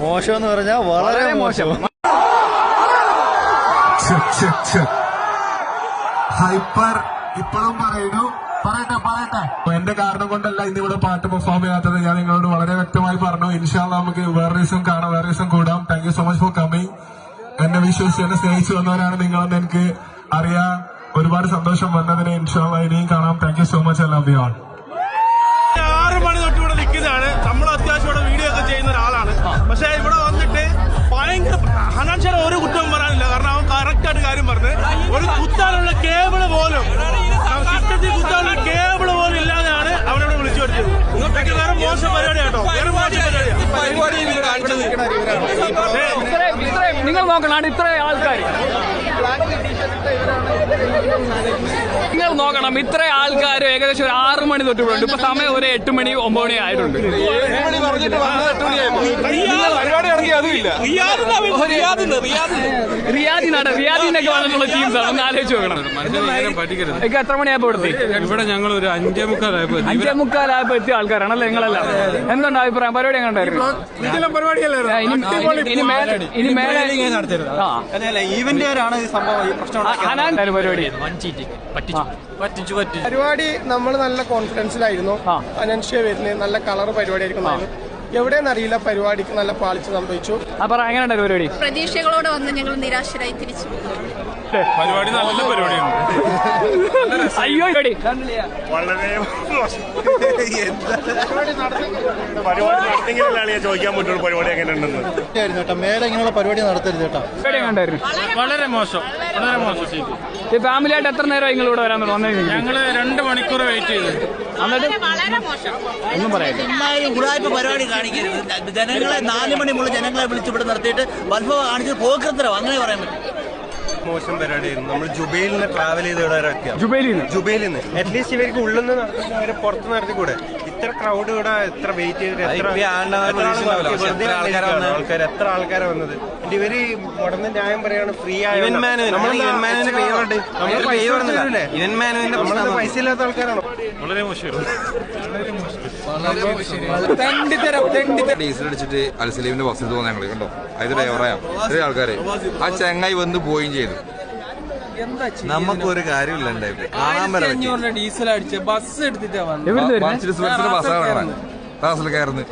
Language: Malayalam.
മോശം എന്ന് പറഞ്ഞാൽ വളരെ മോശം. ഹൈപ്പർ ഇപ്പോഴും പറയുന്നു. പറയട്ടെ. എന്റെ കാരണം കൊണ്ടല്ല ഇന്നിവിടെ പാട്ട് പെർഫോം ചെയ്യാത്തത്. ഞാൻ നിങ്ങളോട് വളരെ വ്യക്തമായി പറഞ്ഞു. ഇൻഷാ അല്ലാഹ് നമുക്ക് വേറെ ദിവസം കാണാം, വേറെ ദിവസം കൂടാം. Thank you so much for coming. എന്നെ വിശ്വസിച്ച് എന്നെ സ്നേഹിച്ചു വന്നവരാണ് നിങ്ങളെന്ന് എനിക്ക് അറിയാം. ഒരുപാട് സന്തോഷം വന്നതിന്. ഇൻഷാ അല്ലാഹ് ഇനിയും കാണാം. Thank you so much. I love you all. 6 മണി തൊട്ട് ഇവിടെ നിൽക്കുന്നതാണ്. നമ്മൾ അത്യാവശ്യം ഇവിടെ വീഡിയോ ഒക്കെ ചെയ്യുന്ന ഒരാളാണ്. പക്ഷെ ഇവിടെ വന്നിട്ട് ഭയങ്കര ഹനാൻഷയുടെ ഒരു കുറ്റവും പറയാനില്ല. കാരണം അവൻ കറക്റ്റായിട്ട് കാര്യം പറഞ്ഞ് ഒരു കുത്താനുള്ള കേബിള് പോലും സിസ്റ്റത്തിൽ കുത്താനുള്ള കേബിള് പോലും ഇല്ലാതെയാണ് അവനോട് വിളിച്ചു വരുത്തിയത്. ഇതൊക്കെ വേറെ മോശം പരിപാടി കേട്ടോ. വേറെ മോശം പരിപാടിയാണ്. നിങ്ങൾ നോക്കണം, ഇത്ര ആൾക്കാർ നിങ്ങൾ നോക്കണം. ഇത്ര ആൾക്കാർ ഏകദേശം ഒരു 6 മണി തൊട്ട് ഇവിടെ ഉണ്ട്. ഇപ്പൊ സമയം ഒരു 8 മണി 9 മണി ആയിട്ടുണ്ട്. റിയാദിനൊക്കെ വന്നിട്ടുള്ള ടീംസാണ്. ഒന്ന് ആലോചിച്ച് നോക്കണം. എത്ര മണിയായപ്പോ ഇവിടെ ഞങ്ങൾ ഒരു 5:45 എത്തിയ ആൾക്കാരാണല്ലേ നിങ്ങളെല്ലാം? എന്തുണ്ട് അഭിപ്രായം? പരിപാടി എങ്ങനെയുണ്ടായിരുന്നു? ഇനി മേലെ പരിപാടി നമ്മൾ നല്ല കോൺഫിഡൻസിലായിരുന്നു. അനൻഷ്യ വരുന്നത് നല്ല കളർ പരിപാടി ആയിരിക്കും. എവിടെയെന്നറിയില്ല, പരിപാടിക്ക് നല്ല പാളിച്ച് സംഭവിച്ചു. എങ്ങനെയുണ്ടായിരുന്നു പരിപാടി? പ്രതീക്ഷകളോടെ വന്ന് ഞങ്ങൾ നിരാശരായി തിരിച്ചു. പരിപാടി നല്ല പരിപാടിയാണ്. അയ്യോ വളരെ പരിപാടി നടത്തിയെങ്കിലാണ് ഞാൻ ചോദിക്കാൻ പറ്റുള്ളൂ പരിപാടി എങ്ങനെ ഉണ്ടെന്ന്. മേലെ ഇങ്ങനെയുള്ള പരിപാടി നടത്തരുത് കേട്ടോ. വളരെ മോശം. ഈ ഫാമിലി ആയിട്ട് എത്ര നേരം നിങ്ങൾ ഇവിടെ വരാൻ വന്നത്? ഞങ്ങള് 2 മണിക്കൂർ വെയിറ്റ് ചെയ്ത്. ഒന്നും പറയാം. ഉടായ്പ പരിപാടി കാണിക്കരുത്. ജനങ്ങളെ 4 മണി മുതൽ ജനങ്ങളെ വിളിച്ചിവിടെ നിർത്തിയിട്ട് വത്ഭവ കാണിച്ചത് പോക്കൃത്തരം, അങ്ങനെ പറയാൻ പറ്റും. മോശം പരിപാടിയായിരുന്നു. നമ്മൾ ജുബൈലിൽ നിന്ന് ട്രാവൽ ചെയ്ത് ഇവിടെ ജുബൈലിൽ നിന്ന് അറ്റ്ലീസ്റ്റ് ഇവർക്ക് ഉള്ളിൽ നിന്ന് നടത്തി അവരെ പുറത്ത് നടത്തിക്കൂടെ? ഇത്ര ക്രൗഡ് ഇവിടെ എത്ര വെയിറ്റ് ചെയ്തിട്ട് എത്ര ആൾക്കാരാ വന്നത്? ഇവര് ഉടനെ ന്യായം പറയാണ് ഫ്രീ ആയ പൈസ ഇല്ലാത്ത ആൾക്കാരാണോ? വളരെ മോശം. ഡീസൽ അടിച്ചിട്ട് അൽസലീമിന്റെ ബസ്സിൽ തോന്നുന്നു ഞങ്ങൾ കണ്ടോ. അത് ഡ്രൈവറായ ചെറിയ ആൾക്കാരെ ആ ചെങ്ങായി വന്ന് പോവുകയും ചെയ്തു. നമുക്കൊരു കാര്യമില്ല. ഡീസൽ അടിച്ച് ബസ് എടുത്തിട്ടാ ബസ്സാണ് കയറുന്നത്.